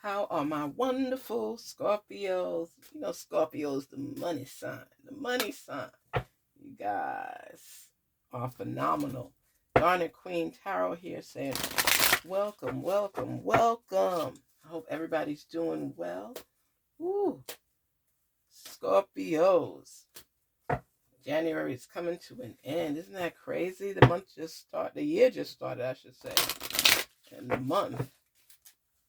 How are my wonderful Scorpios? You know, Scorpio's the money sign. The money sign. You guys are phenomenal. Garnetqueentarot here saying, welcome, welcome, welcome. I hope everybody's doing well. Woo. Scorpios. January is coming to an end. Isn't that crazy? The year just started, I should say. And the month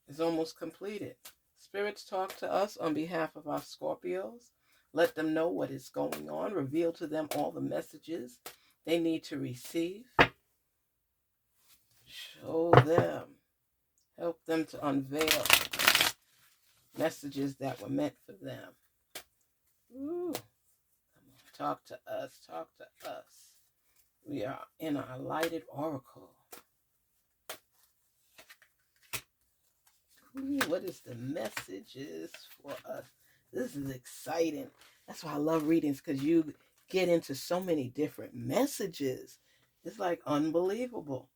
is almost completed. Spirits talk to us on behalf of our Scorpios. Let them know what is going on. Reveal to them all the messages they need to receive. Show them. Help them to unveil messages that were meant for them. Ooh. Come on, talk to us. Talk to us. We are in our lighted oracle. Ooh, what is the messages for us? This is exciting. That's why I love readings, because you get into so many different messages. It's like unbelievable.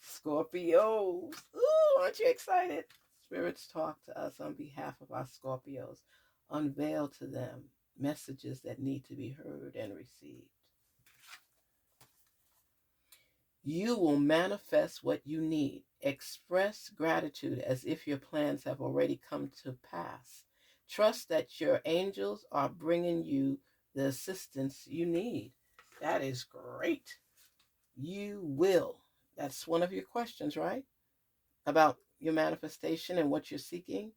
Scorpios. Ooh, aren't you excited? Spirits talk to us on behalf of our Scorpios. Unveil to them messages that need to be heard and received. You will manifest what you need. Express gratitude as if your plans have already come to pass. Trust that your angels are bringing you the assistance you need. That is great. You will. That's one of your questions, right? About your manifestation and what you're seeking.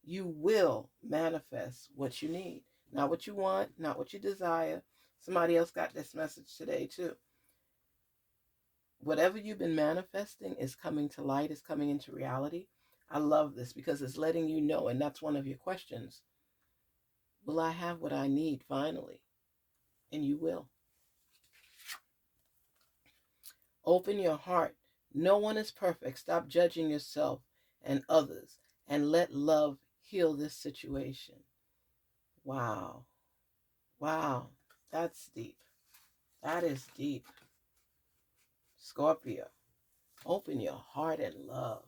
You will manifest what you need. Not what you want, not what you desire. Somebody else got this message today, too. Whatever you've been manifesting is coming to light, is coming into reality. I love this because it's letting you know, and that's one of your questions. Will I have what I need finally? And you will. Open your heart. No one is perfect. Stop judging yourself and others, and let love heal this situation. Wow. Wow. That's deep. That is deep. Scorpio, open your heart and love.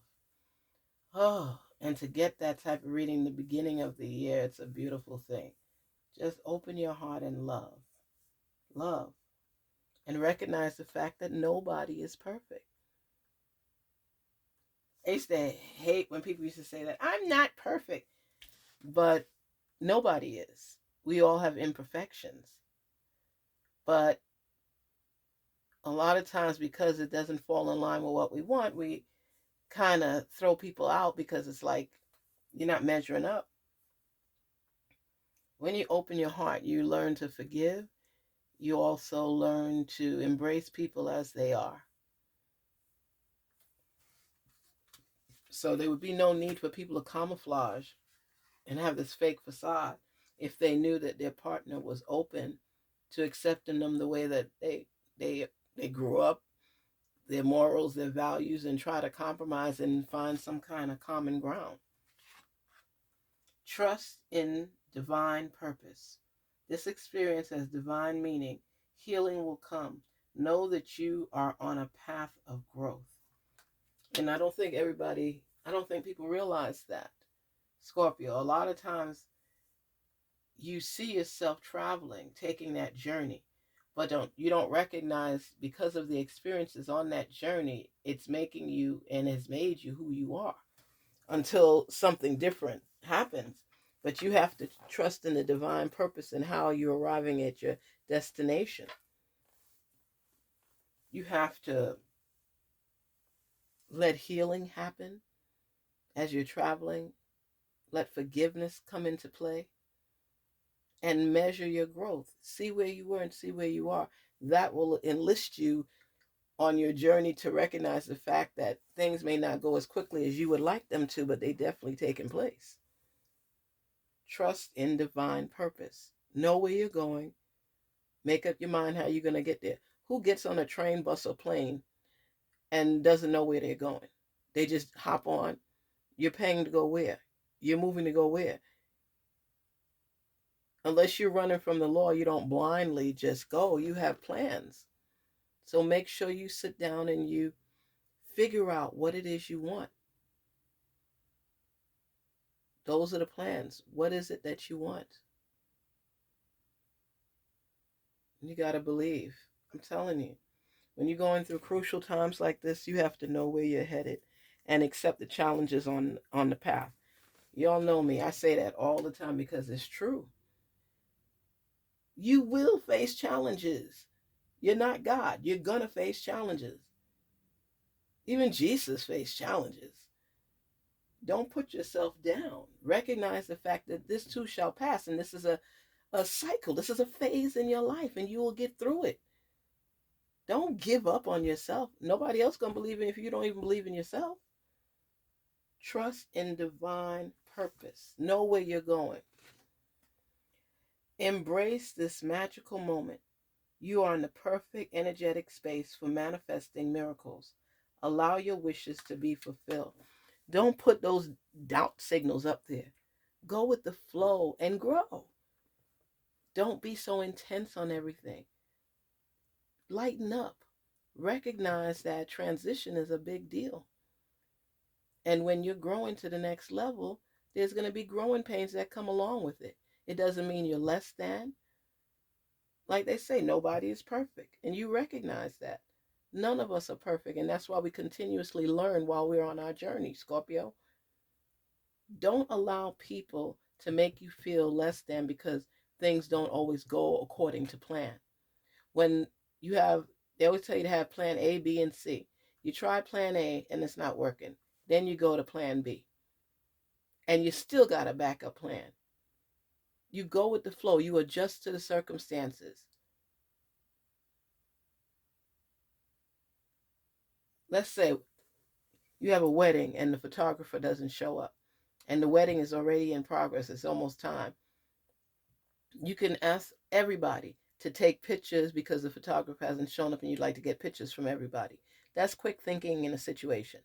Oh, and to get that type of reading in the beginning of the year, it's a beautiful thing. Just open your heart and love. Love. And recognize the fact that nobody is perfect. I used to hate when people used to say that, I'm not perfect. But nobody is. We all have imperfections. But a lot of times, because it doesn't fall in line with what we want, we kind of throw people out because it's like you're not measuring up. When you open your heart, you learn to forgive. You also learn to embrace people as they are. So there would be no need for people to camouflage and have this fake facade if they knew that their partner was open to accepting them the way that they grew up, their morals, their values, and try to compromise and find some kind of common ground. Trust in divine purpose. This experience has divine meaning. Healing will come. Know that you are on a path of growth. And I don't think people realize that. Scorpio, a lot of times you see yourself traveling, taking that journey, but you don't recognize, because of the experiences on that journey, it's making you and has made you who you are until something different happens. But you have to trust in the divine purpose and how you're arriving at your destination. You have to let healing happen as you're traveling. Let forgiveness come into play and measure your growth. See where you were and see where you are. That will enlist you on your journey to recognize the fact that things may not go as quickly as you would like them to, but they definitely taking place. Trust in divine purpose. Know where you're going. Make up your mind how you're going to get there. Who gets on a train, bus, or plane and doesn't know where they're going? They just hop on. You're paying to go where? You're moving to go where? Unless you're running from the law, you don't blindly just go. You have plans. So make sure you sit down and you figure out what it is you want. Those are the plans. What is it that you want? You got to believe. I'm telling you, when you're going through crucial times like this, you have to know where you're headed and accept the challenges on the path. Y'all know me. I say that all the time because it's true. You will face challenges. You're not God. You're going to face challenges. Even Jesus faced challenges. Don't put yourself down. Recognize the fact that this too shall pass, and this is a cycle. This is a phase in your life, and you will get through it. Don't give up on yourself. Nobody else gonna believe in if you don't even believe in yourself. Trust in divine purpose. Know where you're going. Embrace this magical moment. You are in the perfect energetic space for manifesting miracles. Allow your wishes to be fulfilled. Don't put those doubt signals up there. Go with the flow and grow. Don't be so intense on everything. Lighten up. Recognize that transition is a big deal. And when you're growing to the next level, there's going to be growing pains that come along with it. It doesn't mean you're less than. Like they say, nobody is perfect. And you recognize that. None of us are perfect. And that's why we continuously learn while we're on our journey, Scorpio. Don't allow people to make you feel less than because things don't always go according to plan. When you have, they always tell you to have plan A, B, and C. You try plan A and it's not working. Then you go to plan B. And you still got a backup plan. You go with the flow. You adjust to the circumstances. Let's say you have a wedding and the photographer doesn't show up and the wedding is already in progress. It's almost time. You can ask everybody to take pictures because the photographer hasn't shown up and you'd like to get pictures from everybody. That's quick thinking in a situation.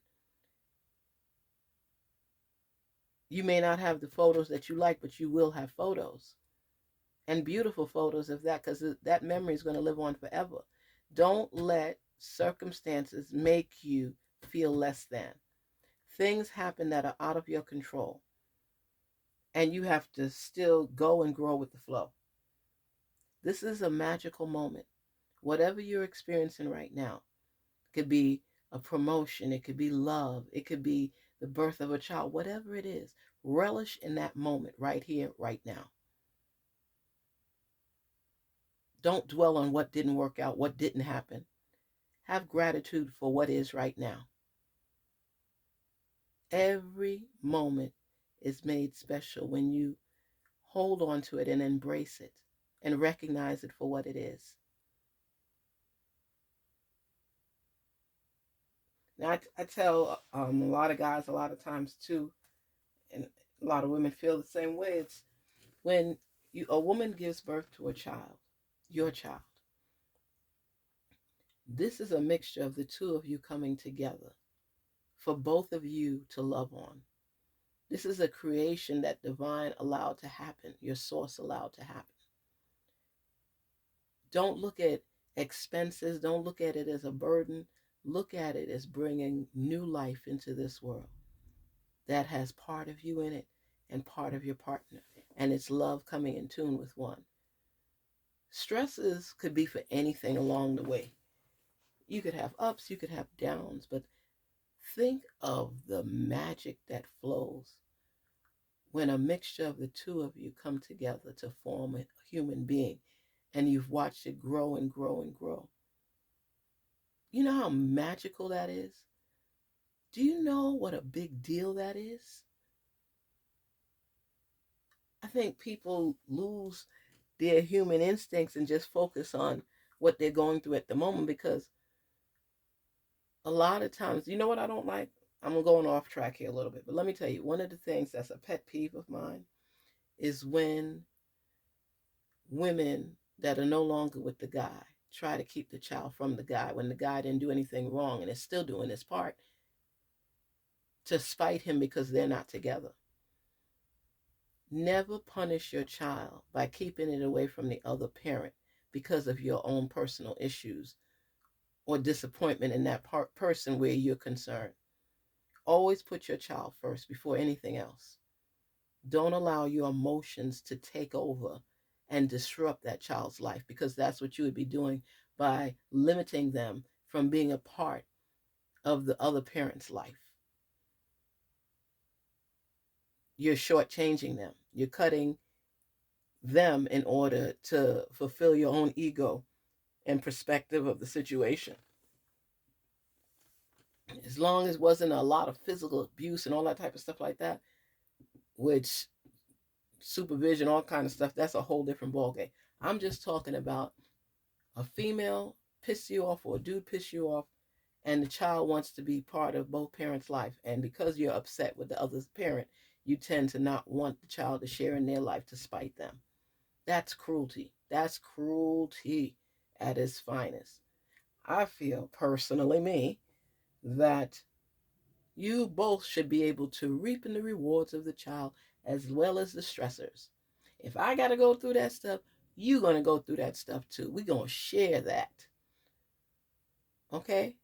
You may not have the photos that you like, but you will have photos and beautiful photos of that because that memory is going to live on forever. Don't let circumstances make you feel less than. Things happen that are out of your control, and you have to still go and grow with the flow. This is a magical moment. Whatever you're experiencing right now, it could be a promotion, it could be love, it could be the birth of a child, whatever it is, relish in that moment right here, right now. Don't dwell on what didn't work out, what didn't happen. Have gratitude for what is right now. Every moment is made special when you hold on to it and embrace it and recognize it for what it is. Now, I tell a lot of guys a lot of times too, and a lot of women feel the same way. It's when a woman gives birth to a child, your child. This is a mixture of the two of you coming together for both of you to love on. This is a creation that divine allowed to happen, your source allowed to happen. Don't look at expenses, don't look at it as a burden. Look at it as bringing new life into this world that has part of you in it and part of your partner. And it's love coming in tune with one. Stresses could be for anything along the way. You could have ups, you could have downs, but think of the magic that flows when a mixture of the two of you come together to form a human being and you've watched it grow and grow and grow. You know how magical that is? Do you know what a big deal that is? I think people lose their human instincts and just focus on what they're going through at the moment because a lot of times, you know what I don't like? I'm going off track here a little bit, but let me tell you, one of the things that's a pet peeve of mine is when women that are no longer with the guy try to keep the child from the guy when the guy didn't do anything wrong and is still doing his part to spite him because they're not together. Never punish your child by keeping it away from the other parent because of your own personal issues or disappointment in that person where you're concerned. Always put your child first before anything else. Don't allow your emotions to take over and disrupt that child's life, because that's what you would be doing by limiting them from being a part of the other parent's life. You're shortchanging them. You're cutting them in order to fulfill your own ego and perspective of the situation. As long as it wasn't a lot of physical abuse and all that type of stuff like that, which supervision, all kind of stuff, that's a whole different ballgame. I'm just talking about a female piss you off or a dude piss you off, and the child wants to be part of both parents' life. And because you're upset with the other parent, you tend to not want the child to share in their life to spite them. That's cruelty. That's cruelty at its finest. I feel personally, me, that you both should be able to reap in the rewards of the child as well as the stressors. If I got to go through that stuff, you're going to go through that stuff too. We're going to share that. Okay?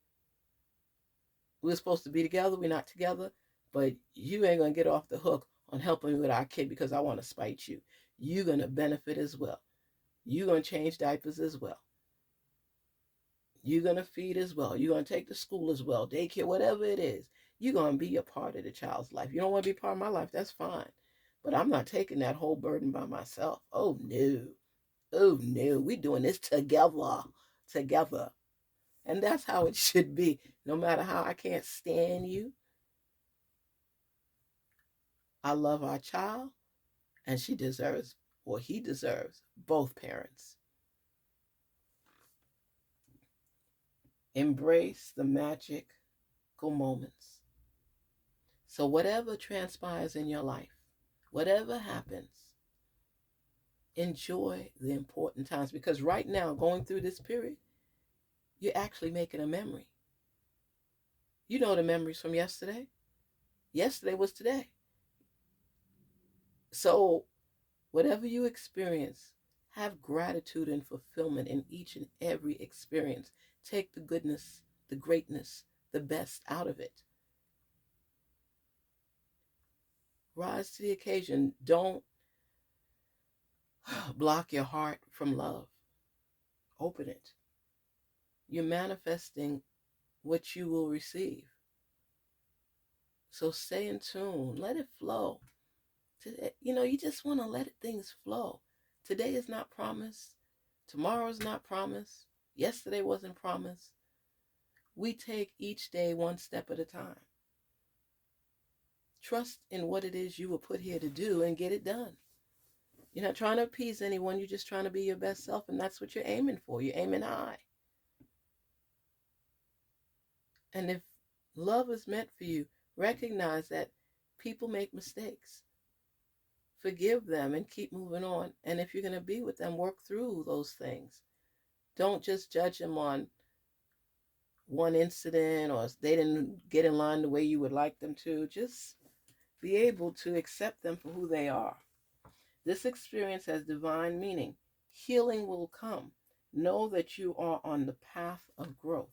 We're supposed to be together. We're not together. But you ain't going to get off the hook on helping me with our kid because I want to spite you. You're going to benefit as well. You're going to change diapers as well. You're going to feed as well. You're going to take to school as well, daycare, whatever it is. You're going to be a part of the child's life. You don't want to be part of my life, that's fine. But I'm not taking that whole burden by myself. Oh, no. Oh, no. We're doing this together. Together. And that's how it should be. No matter how I can't stand you, I love our child, and she deserves, or he deserves, both parents. Embrace the magical moments. So whatever transpires in your life, whatever happens, enjoy the important times, because right now, going through this period, you're actually making a memory. You know the memories from yesterday. Yesterday was today. So whatever you experience, have gratitude and fulfillment in each and every experience. Take the goodness, the greatness, the best out of it. Rise to the occasion. Don't block your heart from love. Open it. You're manifesting what you will receive. So stay in tune. Let it flow. You just want to let things flow. Today is not promised. Tomorrow is not promised. Yesterday wasn't promised. We take each day one step at a time. Trust in what it is you were put here to do and get it done. You're not trying to appease anyone. You're just trying to be your best self, and that's what you're aiming for. You're aiming high. And if love is meant for you, recognize that people make mistakes. Forgive them and keep moving on. And if you're going to be with them, work through those things. Don't just judge them on one incident or they didn't get in line the way you would like them to. Just be able to accept them for who they are. This experience has divine meaning. Healing will come. Know that you are on the path of growth.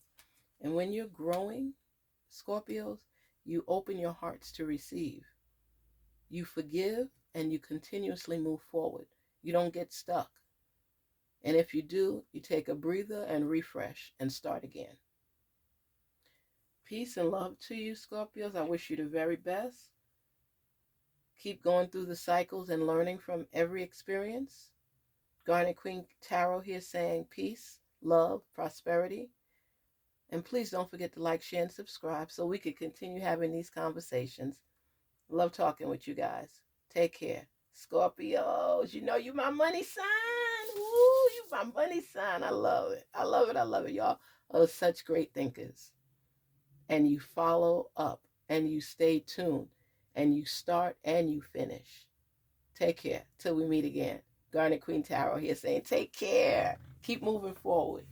And when you're growing, Scorpios, you open your hearts to receive. You forgive and you continuously move forward. You don't get stuck. And if you do, you take a breather and refresh and start again. Peace and love to you, Scorpios. I wish you the very best. Keep going through the cycles and learning from every experience. Garnet Queen Tarot here saying peace, love, prosperity. And please don't forget to like, share, and subscribe so we can continue having these conversations. Love talking with you guys. Take care. Scorpios, you know you my money sign. Ooh, you my money sign. I love it. I love it. I love it. Y'all are such great thinkers. And you follow up and you stay tuned and you start and you finish. Take care till we meet again. Garnet Queen Tarot here saying take care. Keep moving forward.